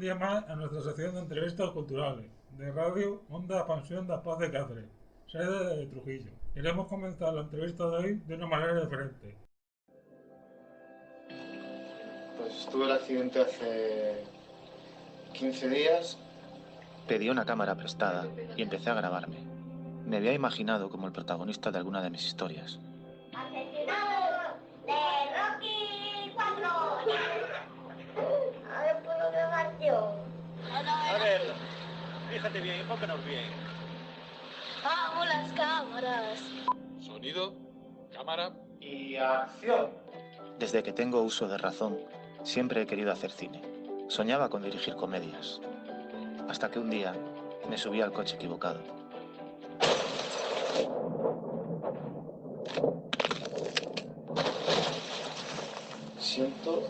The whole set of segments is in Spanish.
día más a nuestra sección de entrevistas culturales de Radio Onda Expansión da Paz de Cáceres, sede de Trujillo. Queremos comenzar la entrevista de hoy de una manera diferente. Pues tuve el accidente hace 15 días. Pedí una cámara prestada y empecé a grabarme. Me había imaginado como el protagonista de alguna de mis historias. ¡Asesinado de Rocky 4! A ver, ¿puedo grabar yo? A ver, fíjate bien, enfócanos bien. ¡Vamos las cámaras! Sonido, cámara Y acción. Desde que tengo uso de razón, siempre he querido hacer cine. Soñaba con dirigir comedias. Hasta que un día me subí al coche equivocado. Siento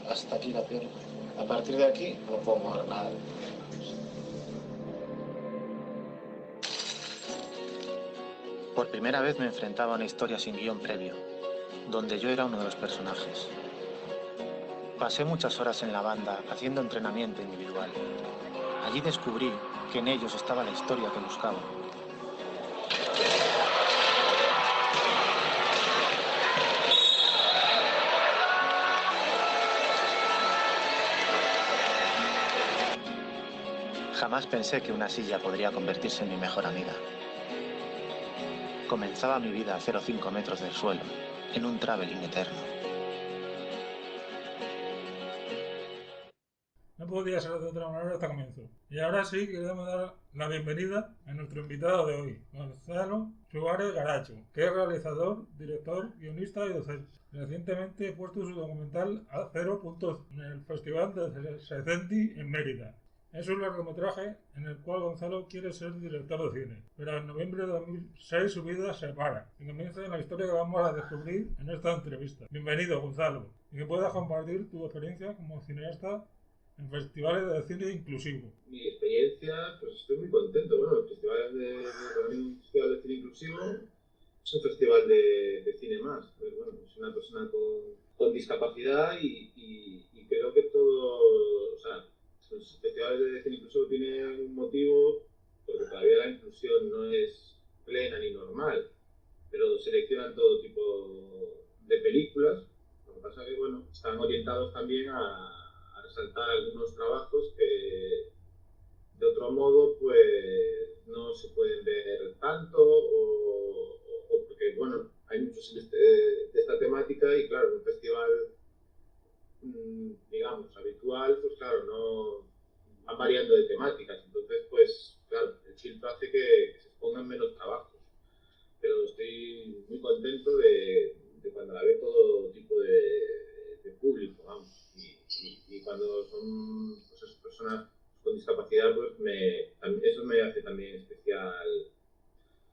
hasta aquí la pierna. A partir de aquí no puedo mover nada. Por primera vez me enfrentaba a una historia sin guión previo, donde yo era uno de los personajes. Pasé muchas horas en la banda haciendo entrenamiento individual. Allí descubrí que en ellos estaba la historia que buscaba. Jamás pensé que una silla podría convertirse en mi mejor amiga. Comenzaba mi vida a 0,5 metros del suelo, en un traveling eterno. No podía ser de otra manera hasta comienzo. Y ahora sí queremos dar la bienvenida a nuestro invitado de hoy, Gonzalo Suárez Garacho, que es realizador, director, guionista y docente. Recientemente ha puesto su documental a 0 puntos en el Festival de Secenti en Mérida. Es un largometraje en el cual Gonzalo quiere ser director de cine, pero en noviembre de 2006 su vida se para y comienza la historia que vamos a descubrir en esta entrevista. Bienvenido, Gonzalo, y que puedas compartir tu experiencia como cineasta en festivales de cine inclusivo. Mi experiencia, pues estoy muy contento. Bueno, el Festival de Cine Inclusivo es un festival de cine más. Pues, bueno, es una persona con discapacidad y creo que todo, o sea, los festivales de cine inclusivo tienen un motivo, porque todavía la inclusión no es plena ni normal, pero seleccionan todo tipo de películas. Lo que pasa es que, bueno, están orientados también a resaltar algunos trabajos que de otro modo pues no se pueden ver tanto o porque, bueno, hay muchos de esta temática y claro, en un festival digamos, habitual, pues claro, no van variando de temáticas, entonces pues claro, el filtro hace que se expongan menos trabajos, pero estoy muy contento de cuando la ve todo tipo de público, vamos, y cuando son pues, esas personas con discapacidad, pues eso me hace también especial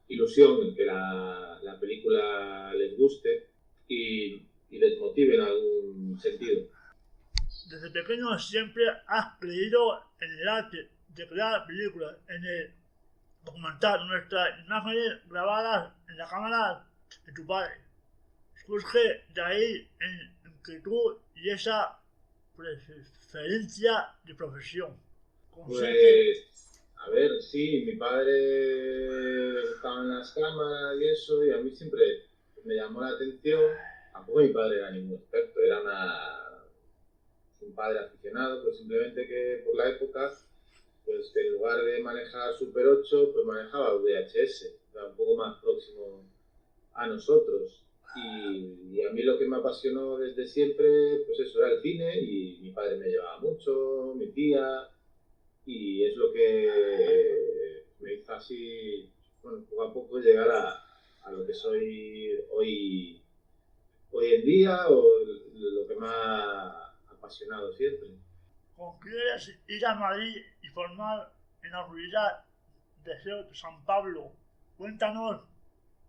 ilusión que la película les guste y les motive en algún sentido. Desde pequeño siempre has creído en el arte de crear películas, en el documentar nuestras imágenes grabadas en la cámara de tu padre. Surge de ahí en inquietud y esa preferencia de profesión. Pues, a ver, sí, mi padre estaba en las cámaras y eso, y a mí siempre me llamó la atención. Tampoco mi padre era ningún experto, era un padre aficionado, pero simplemente que por la época, pues que en lugar de manejar Super 8, pues manejaba VHS, era un poco más próximo a nosotros. Y a mí lo que me apasionó desde siempre, pues eso era el cine, y mi padre me llevaba mucho, mi tía, y es lo que me hizo así, bueno, poco a poco llegar a lo que soy hoy en día, o lo que me ha apasionado siempre. ¿Cómo quieres ir a Madrid y formar en la Universidad de San Pablo? Cuéntanos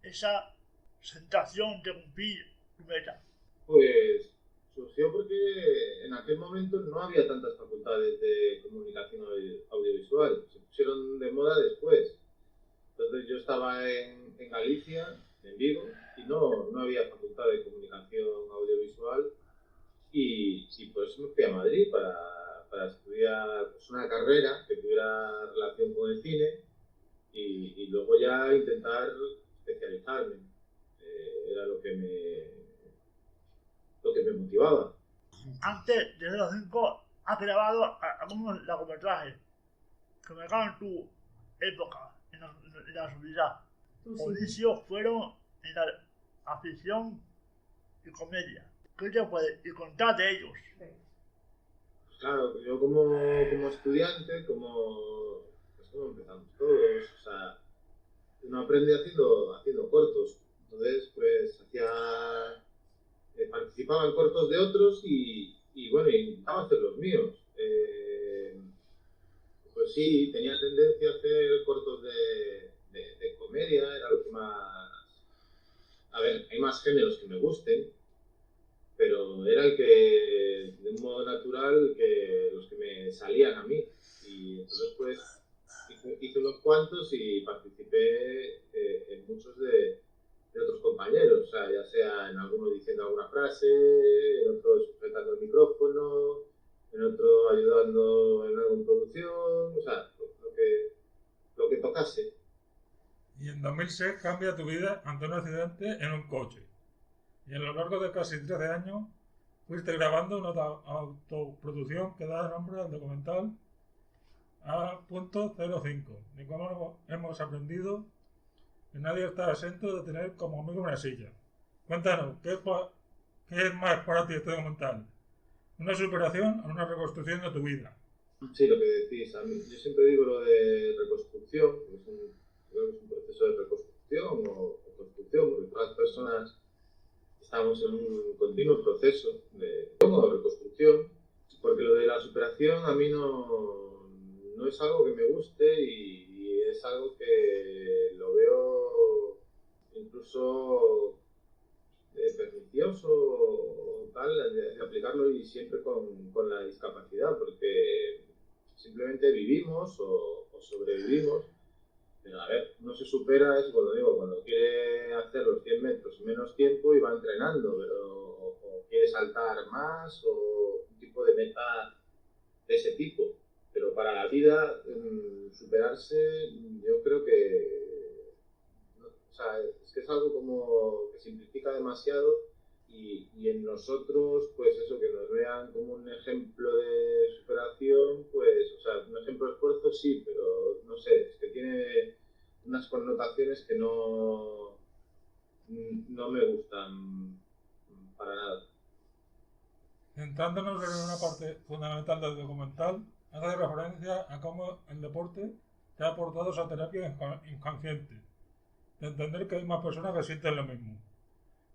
esa sensación de cumplir tu meta. Pues surgió porque en aquel momento no había tantas facultades de comunicación audiovisual, se pusieron de moda después. Entonces yo estaba en Galicia, en Vigo, y no había facultad de comunicación audiovisual y por eso me fui a Madrid para para estudiar pues, una carrera que tuviera relación con el cine y luego ya intentar especializarme. Era lo que me motivaba. Antes de 05 has grabado algunos largometrajes que marcaron tu época en la sociedad. Tú Sus sí. inicios fueron en la afición y comedia. ¿Qué te puedes contar de ellos? Pues claro, yo como estudiante, como empezamos todos, o sea, uno aprende haciendo cortos. Entonces, pues participaba en cortos de otros y bueno, intentaba hacer los míos. Pues sí, tenía tendencia a hacer cortos de comedia, era lo que más... A ver, hay más géneros que me gusten, pero era el que, de un modo natural, los que me salían a mí. Y entonces, pues, hice unos cuantos y participé en muchos de otros compañeros. O sea, ya sea en alguno diciendo alguna frase, en otro sujetando el micrófono, en otro ayudando en alguna producción, o sea, lo que tocase. Y en 2006 cambia tu vida ante un accidente en un coche. Y a lo largo de casi 13 años fuiste grabando una autoproducción que da nombre al documental A.05. Y como hemos aprendido, que nadie está exento de tener como amigo una silla. Cuéntanos, ¿qué es más para ti este documental? ¿Una superación o una reconstrucción de tu vida? Sí, lo que decís. Yo siempre digo lo de reconstrucción, creo que es un proceso de reconstrucción o construcción, porque todas las personas estamos en un continuo proceso de reconstrucción, porque lo de la superación a mí no es algo que me guste y es algo que lo veo incluso pernicioso o tal de aplicarlo y siempre con la discapacidad, porque simplemente vivimos o sobrevivimos. Pero a ver, no se supera, es cuando digo, cuando quiere hacer los 100 metros en menos tiempo y va entrenando, o quiere saltar más, o un tipo de meta de ese tipo. Pero para la vida, superarse, yo creo que, o sea, es que es algo como que simplifica demasiado y en nosotros, pues eso, que nos vean como un ejemplo de superación, pues, o sea, un ejemplo de esfuerzo sí, pero no sé, es que tiene unas connotaciones que no me gustan para nada. Centrándonos en una parte fundamental del documental, hace referencia a cómo el deporte te ha aportado esa terapia inconsciente, de entender que hay más personas que sienten lo mismo.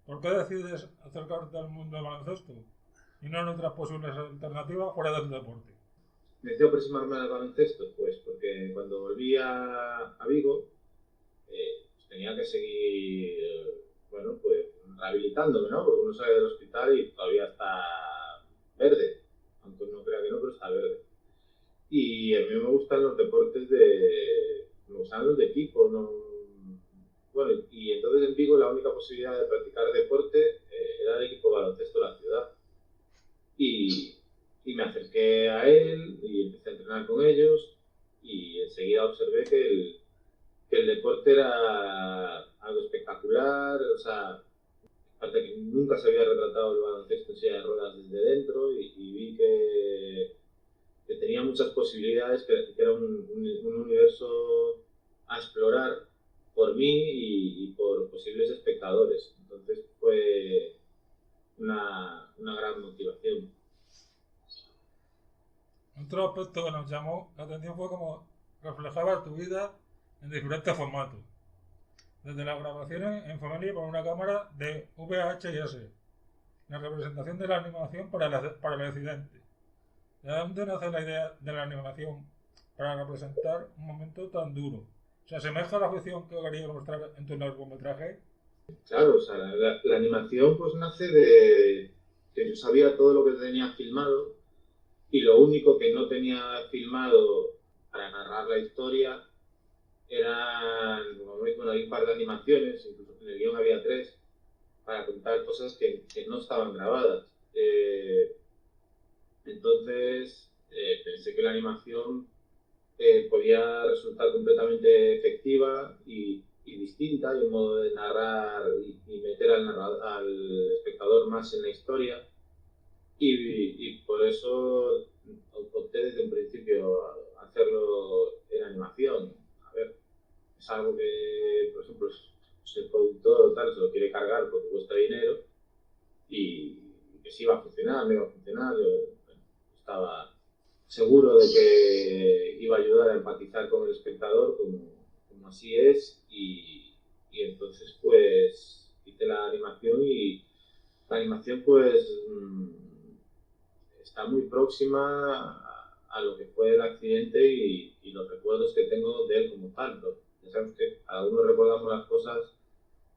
¿Por qué decides acercarte al mundo del baloncesto y no en otras posibles alternativas fuera del deporte? ¿Me decido aproximarme al baloncesto? Pues porque cuando volví a Vigo, pues tenía que seguir, bueno, pues rehabilitándome, ¿no? Porque uno sale del hospital y todavía está verde, aunque no crea que no, pero está verde. Y a mí me gustan los deportes me gustan los de equipo, ¿no? Bueno, y entonces en Vigo la única posibilidad de practicar deporte era el equipo de baloncesto de la ciudad. Y me acerqué a él y empecé a entrenar con ellos y enseguida observé que el deporte era algo espectacular, o sea, aparte que nunca se había retratado el baloncesto en silla de ruedas desde dentro y vi que tenía muchas posibilidades, que era un universo a explorar por mí y por posibles espectadores. Entonces fue una gran motivación. Otro aspecto que nos llamó la atención fue cómo reflejabas tu vida en diferentes formatos. Desde las grabaciones en familia con una cámara de VHS, la representación de la animación para el accidente. ¿De dónde nace la idea de la animación para representar un momento tan duro? ¿Se asemeja a la ficción que querías mostrar en tu largometraje? Claro, o sea, la animación pues nace de que yo sabía todo lo que tenía filmado y lo único que no tenía filmado para narrar la historia eran, bueno, hay un par de animaciones, incluso en el guión había 3, para contar cosas que no estaban grabadas. Entonces, pensé que la animación podía resultar completamente efectiva y distinta, y un modo de narrar y meter al espectador más en la historia, y por eso opté desde un principio a hacerlo en animación. A ver, es algo que, por ejemplo, si el productor o tal se lo quiere cargar porque cuesta dinero, y que sí iba a funcionar, no iba a funcionar, yo estaba seguro de que iba a ayudar a empatizar con el espectador, como así es, y entonces pues hice la animación, y la animación pues está muy próxima a lo que fue el accidente y los recuerdos que tengo de él como tal. Ya sabes que cada uno recordamos las cosas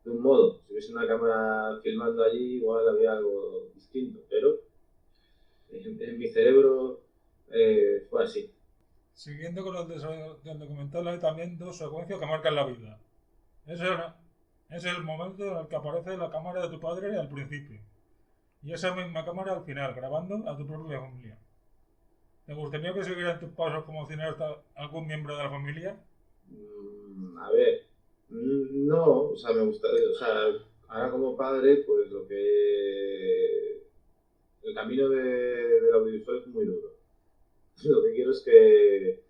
de un modo. Si hubiese una cámara filmando allí, igual había algo distinto, pero en mi cerebro fue así. Siguiendo con el desarrollo del documental, hay también dos secuencias que marcan la vida. Es el momento en el que aparece la cámara de tu padre al principio y esa misma cámara al final, grabando a tu propia familia. ¿Te gustaría que siguiera en tus pasos como cineasta algún miembro de la familia? A ver, no, o sea, me gusta, o sea, ahora como padre, pues el camino del audiovisual es muy duro. Lo que quiero es que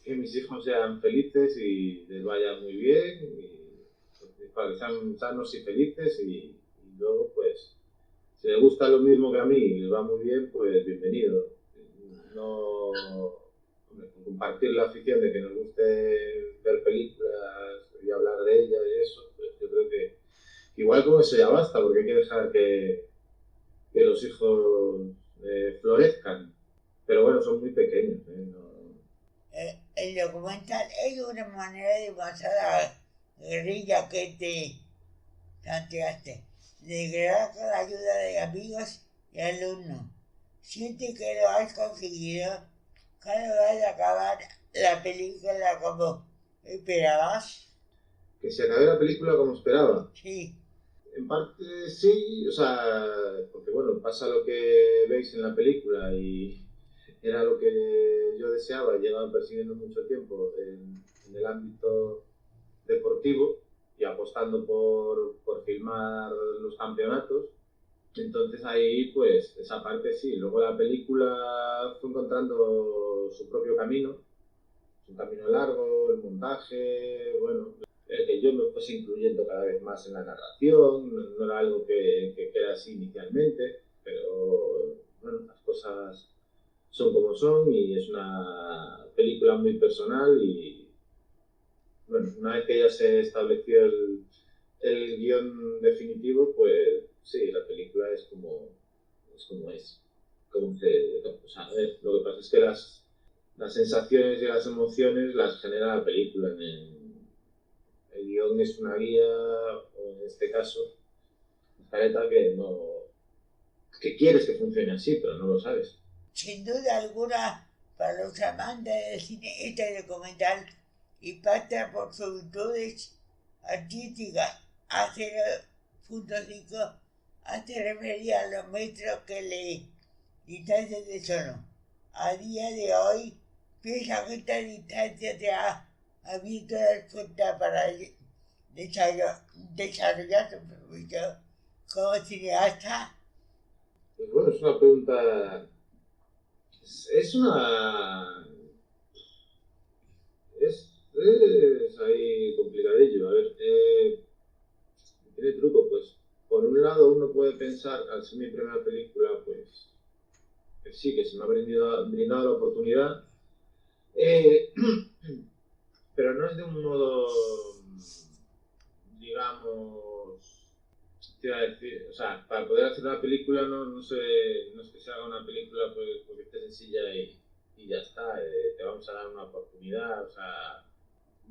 mis hijos sean felices y les vaya muy bien, y para que sean sanos y felices, y luego, pues, si les gusta lo mismo que a mí y les va muy bien, pues bienvenido. No, hombre, compartir la afición de que nos guste ver películas y hablar de ellas y eso, pues yo creo que igual con eso ya basta, porque hay que dejar que los hijos florezcan. Pero bueno, son muy pequeños. El documental es una manera de mostrar la guerrilla que te planteaste, de crear con la ayuda de amigos y alumnos. Siente que lo has conseguido. ¿Cuándo vas a acabar la película como esperabas? ¿Que se acabe la película como esperaba? Sí. En parte sí, o sea, porque bueno, pasa lo que veis en la película y era lo que yo deseaba, llevaba persiguiendo mucho tiempo en el ámbito deportivo y apostando por filmar los campeonatos. Entonces ahí, pues, esa parte sí. Luego la película fue encontrando su propio camino. Es un camino largo, el montaje, bueno, el que yo me fuese incluyendo cada vez más en la narración. No era algo que era así inicialmente, pero bueno, las cosas son como son, y es una película muy personal, y bueno, una vez que ya se estableció el guión definitivo, pues sí, la película es como es. O sea, lo que pasa es que las sensaciones y las emociones las genera la película. El guión es una guía, o en este caso, careta que quieres que funcione así, pero no lo sabes. Sin duda alguna, para los amantes del cine, este documental impacta por sus virtudes artísticas. A 0.5 hace referencia a los metros que le distancia de solo. A día de hoy, piensa que esta distancia te ha abierto las puertas para desarrollar su profesión como cineasta. Pues bueno, es una pregunta. Es ahí complicadillo. A ver, tiene truco, pues. Por un lado, uno puede pensar, al ser mi primera película, pues, que sí, que se me ha brindado la oportunidad, pero no es de un modo, digamos, te iba a decir, o sea, para poder hacer una película no es que se haga una película pues, porque esté sencilla y ya está, te vamos a dar una oportunidad. O sea,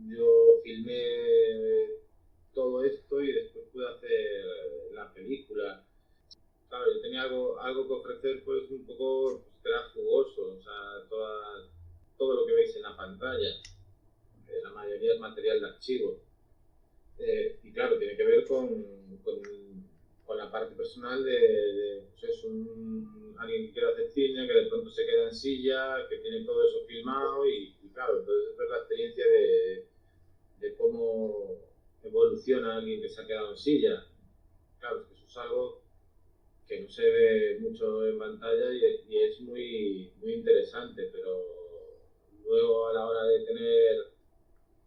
yo filmé todo esto y después pude hacer la película. Claro, yo tenía algo que ofrecer, pues un poco, pues, que era jugoso. O sea, todo lo que veis en la pantalla, la mayoría es material de archivo. Y claro, tiene que ver con con la parte personal de pues eso, alguien que quiere hacer cine, que de pronto se queda en silla, que tiene todo eso filmado y claro, entonces es la experiencia de cómo evoluciona alguien que se ha quedado en silla. Claro, es que eso es algo que no se ve mucho en pantalla y es muy, muy interesante, pero luego a la hora de tener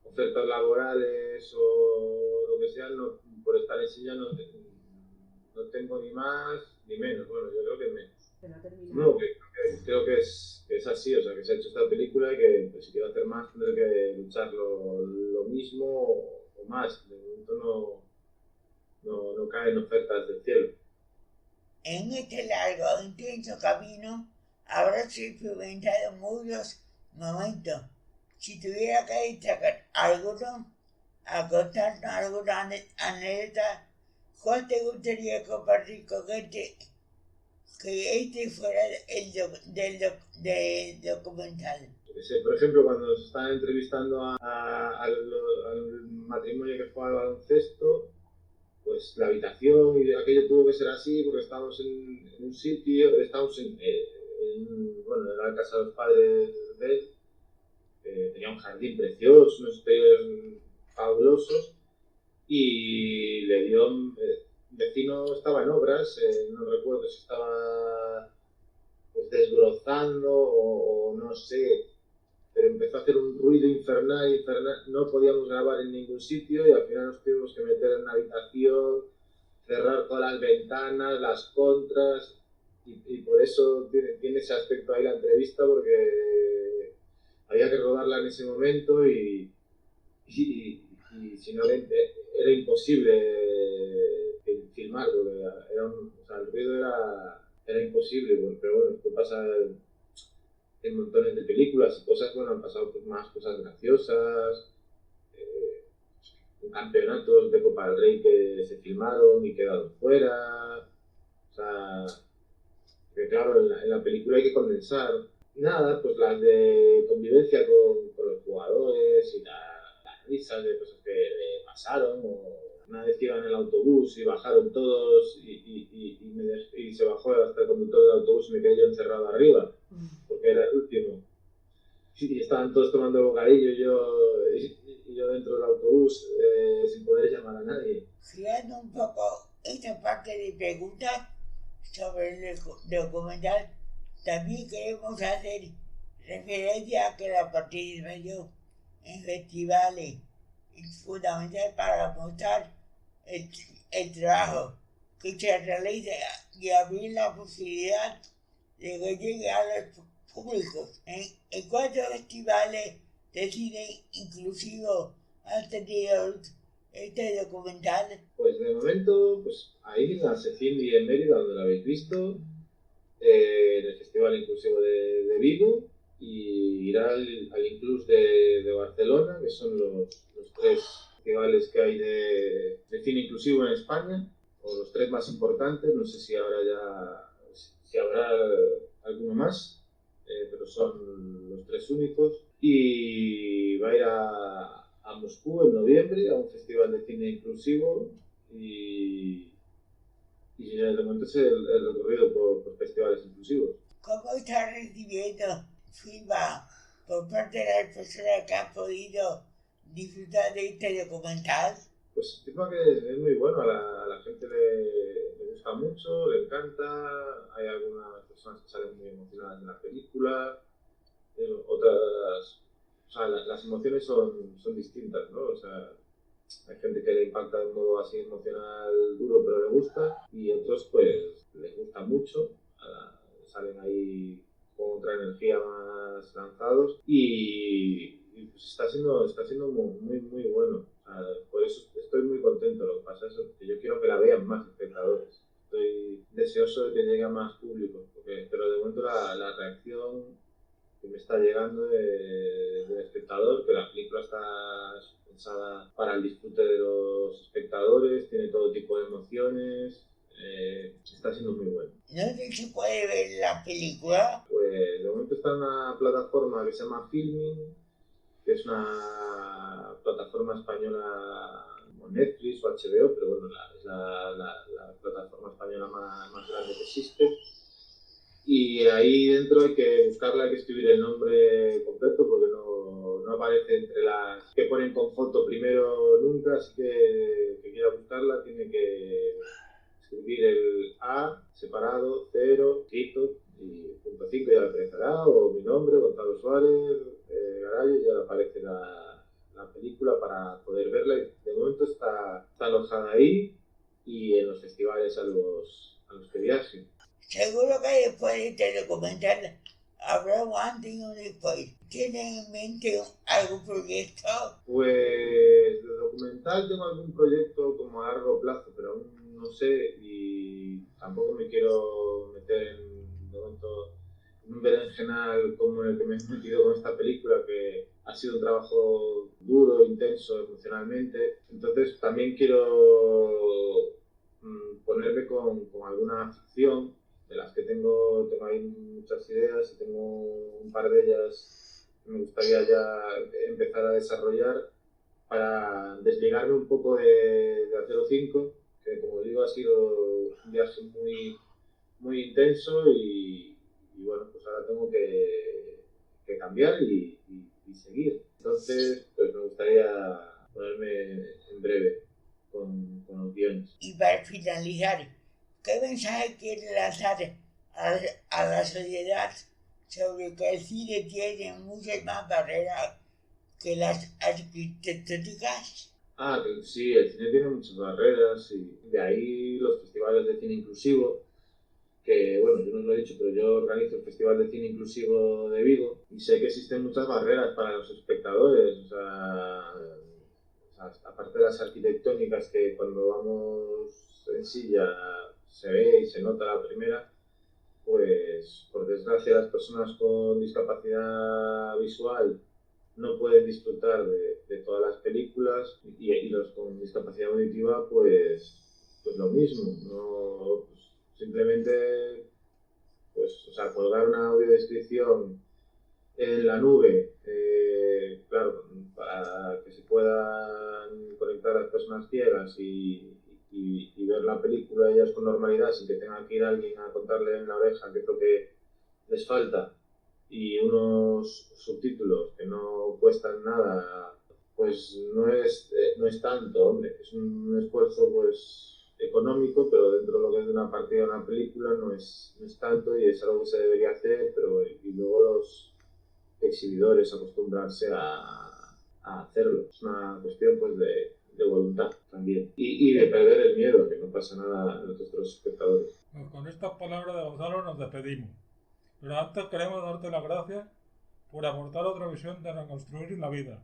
ofertas laborales o lo que sea, no, por estar en silla no tengo ni más ni menos. Bueno, yo creo que menos. No, creo que es así, o sea, que se ha hecho esta película y que pues, si quiero hacer más tendré que luchar lo mismo o más. De momento no caen ofertas del cielo. En este largo e intenso camino habrás experimentado muchos momentos. Si tuviera que destacar alguno, a contarnos alguna anécdota, ¿cuál te gustaría compartir con que este fuera del documental? Por ejemplo, cuando se estaban entrevistando al matrimonio que jugaba al baloncesto, pues la habitación y aquello tuvo que ser así porque estábamos en un sitio, estábamos bueno, era la casa de los padres de él, tenía un jardín precioso, unos exteriores fabulosos y le dio, el vecino estaba en obras, no recuerdo si estaba pues desbrozando o no sé, pero empezó a hacer un ruido infernal, no podíamos grabar en ningún sitio y al final nos tuvimos que meter en una habitación, cerrar todas las ventanas, las contras y por eso tiene ese aspecto ahí la entrevista porque había que rodarla en ese momento y si no era imposible filmar porque el ruido era imposible, pero bueno, esto pasa en montones de películas y cosas, bueno, han pasado pues, más cosas graciosas, campeonatos de Copa del Rey que se filmaron y quedaron fuera, o sea, que claro, en la película hay que condensar. Nada, pues las de convivencia con los jugadores y las risas de cosas que le pasaron, o una vez que iban en el autobús y bajaron todos y se bajó hasta el conductor del autobús y me quedé yo encerrado arriba, porque era el último. Y estaban todos tomando bocadillo y yo dentro del autobús sin poder llamar a nadie. Girando un poco esta parte de preguntas sobre el documental, también queremos hacer referencia a que la participación en festivales es fundamental para mostrar el trabajo que se realiza y abrir la posibilidad de que llegue a los públicos. ¿En cuántos festivales de cine inclusivo han tenido este documental? Pues de momento, pues ahí en la Secindi en Mérida, donde lo habéis visto, en el Festival Inclusivo de Vigo, y irá al Inclus de Barcelona, que son los 3 festivales que hay de cine inclusivo en España, o los 3 más importantes, no sé si habrá alguno más, pero son los 3 únicos, y va a ir a Moscú en noviembre, a un festival de cine inclusivo, y de momento es el recorrido por festivales inclusivos. ¿Cómo está recibiendo feedback por parte de las personas que han podido disfrutar de este documental? Pues el feedback es muy bueno, a la gente le gusta mucho, le encanta, hay algunas personas que salen muy emocionadas de la película, otras, o sea, las emociones son distintas, ¿no? O sea, hay gente que le impacta de un modo así emocional duro, pero le gusta, y otros pues les gusta mucho, salen ahí con otra energía más lanzados y pues está siendo muy, muy bueno. O sea, por eso estoy muy contento. Lo que pasa es que yo quiero que la vean más espectadores. Estoy deseoso de que llegue a más público, pero de momento la reacción que me está llegando del espectador, que la película está pensada para el disfrute de los espectadores, tiene todo tipo de emociones, está siendo muy bueno. ¿Dónde se puede ver la película? Pues de momento está en una plataforma que se llama Filmin, que es una plataforma española como Netflix o HBO, pero bueno, es la plataforma plataforma española más grande que existe. Y ahí dentro hay que buscarla, hay que escribir el nombre completo porque no aparece entre las que ponen con foto primero nunca, así que quiera buscarla tiene que escribir el A separado, 0, escrito, y punto 5 ya le aparecerá, o mi nombre, Gonzalo Suárez, Garallo, ya le aparece la película para poder verla. Y de momento está alojada ahí y en los festivales a los que viajen. Seguro que después de este documental habrá un antes y un después. ¿Tienen en mente algún proyecto? Pues de documental tengo algún proyecto como a largo plazo, pero aún no sé y tampoco me quiero meter de momento en un berenjenal como el que me he metido con esta película, que ha sido un trabajo duro, intenso emocionalmente. Entonces también quiero ponerme con alguna ficción, de las que tengo ahí muchas ideas y tengo un par de ellas que me gustaría ya empezar a desarrollar para desligarme un poco de Acero 5, que como digo ha sido un viaje muy, muy intenso y bueno, pues ahora tengo que cambiar y seguir. Entonces, pues me gustaría ponerme en breve con los guiones. Y para finalizar, ¿qué mensaje quiere lanzar a la sociedad sobre que el cine tiene muchas más barreras que las arquitectónicas? Sí, el cine tiene muchas barreras y de ahí los festivales de cine inclusivo, que bueno, yo no os lo he dicho, pero yo organizo el Festival de Cine Inclusivo de Vigo y sé que existen muchas barreras para los espectadores, o sea, aparte de las arquitectónicas que cuando vamos en silla se ve y se nota la primera, pues por desgracia las personas con discapacidad visual no pueden disfrutar de todas las películas y los con discapacidad auditiva pues lo mismo, no, pues, simplemente pues, o sea, colgar una audiodescripción en la nube, claro, para que se puedan conectar las personas ciegas y ver la película ellas con normalidad sin que tenga que ir alguien a contarle en la oreja qué es lo que les falta, y unos subtítulos que no cuestan nada, pues no es tanto, hombre, es un esfuerzo pues económico, pero dentro de lo que es de una partida de una película no es tanto y es algo que se debería hacer, pero y luego los exhibidores acostumbrarse a hacerlo. Es una cuestión pues de voluntad también y de perder el miedo, que no pasa nada a nuestros espectadores. Pues con estas palabras de Gonzalo nos despedimos, pero antes queremos darte las gracias por aportar otra visión de reconstruir la vida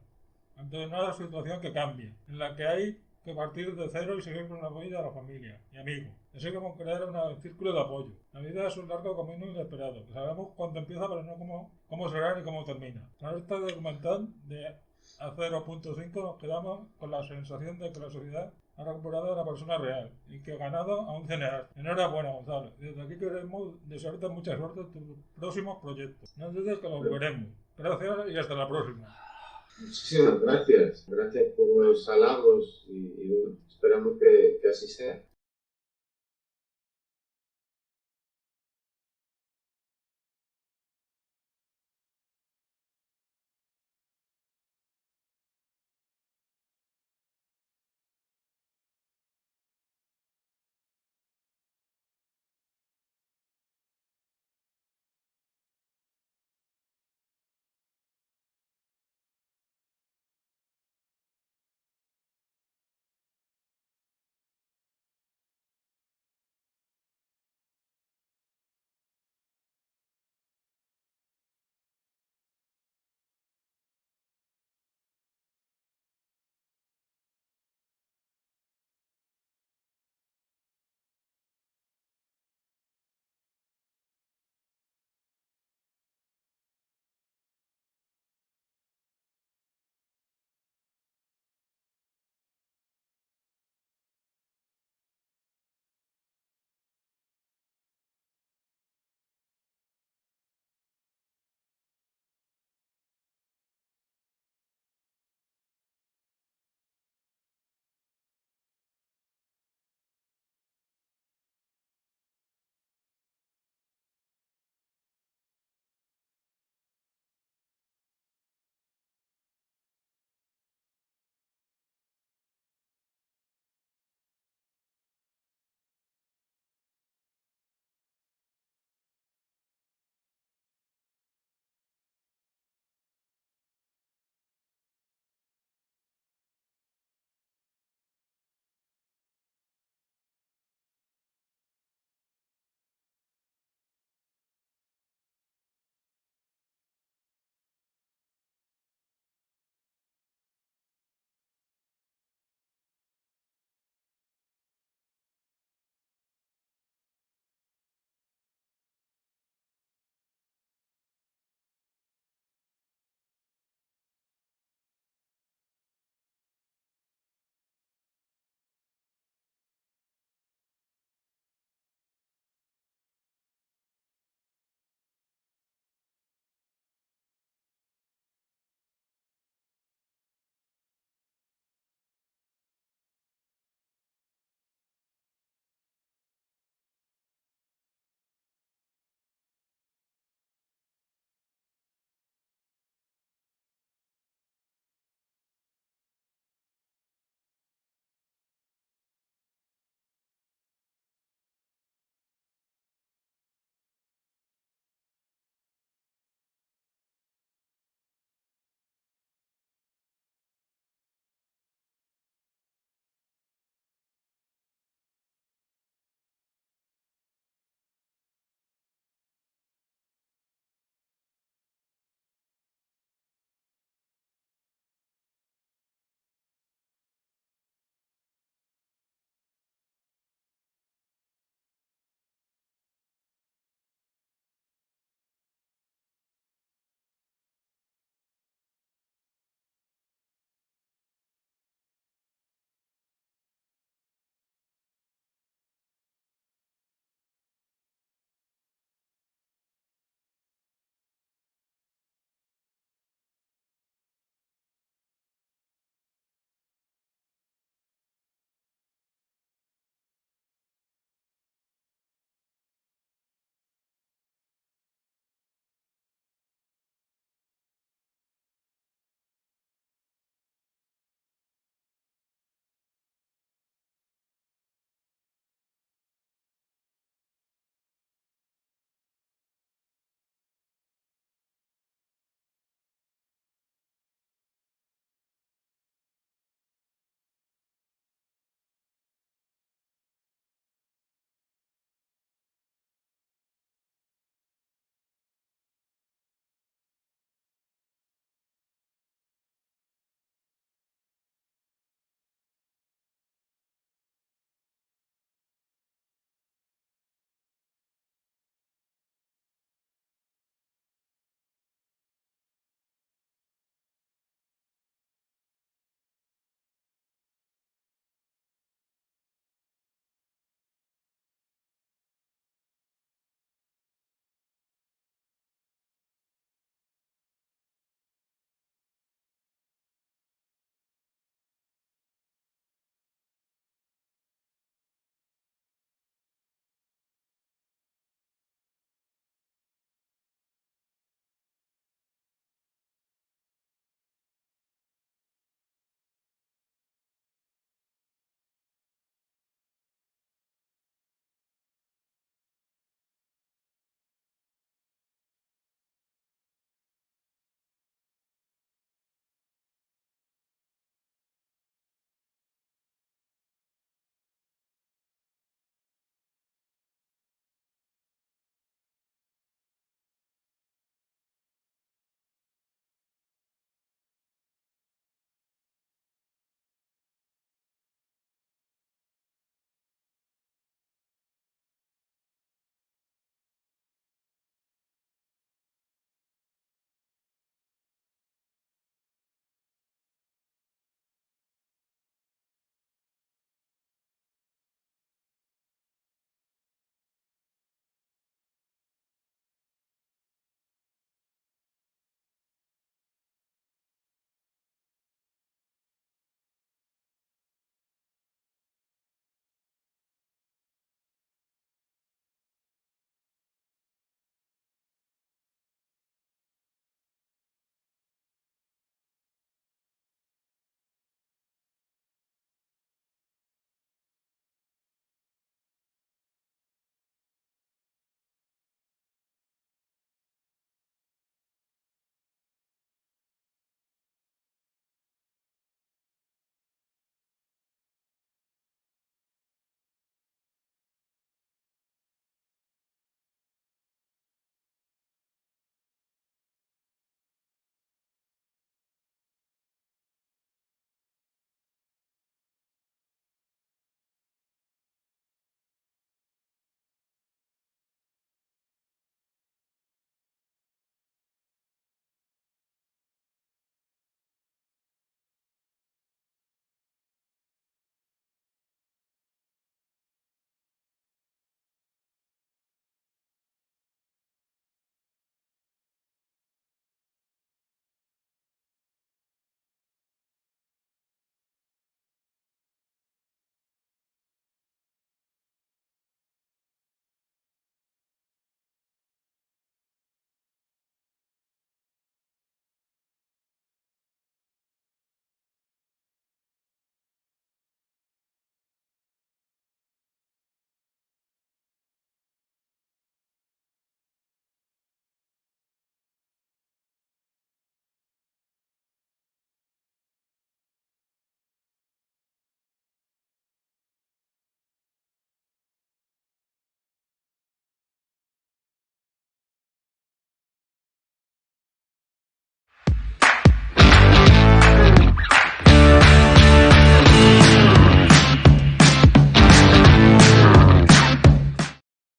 ante una situación que cambia, en la que hay que partir de cero y seguir con la vida de la familia y amigos, así como crear un círculo de apoyo. La vida es un largo camino inesperado, que sabemos cuándo empieza pero no cómo será ni cómo termina. Con este documental de A0.5 nos quedamos con la sensación de que la sociedad ha recuperado a una persona real y que ha ganado a un cineasta. Enhorabuena, Gonzalo. Desde aquí queremos desearte mucha suerte en tus próximos proyectos. No dudes que los veremos. Gracias y hasta la próxima. Muchísimas gracias. Gracias por los halagos y bueno, esperamos que así sea.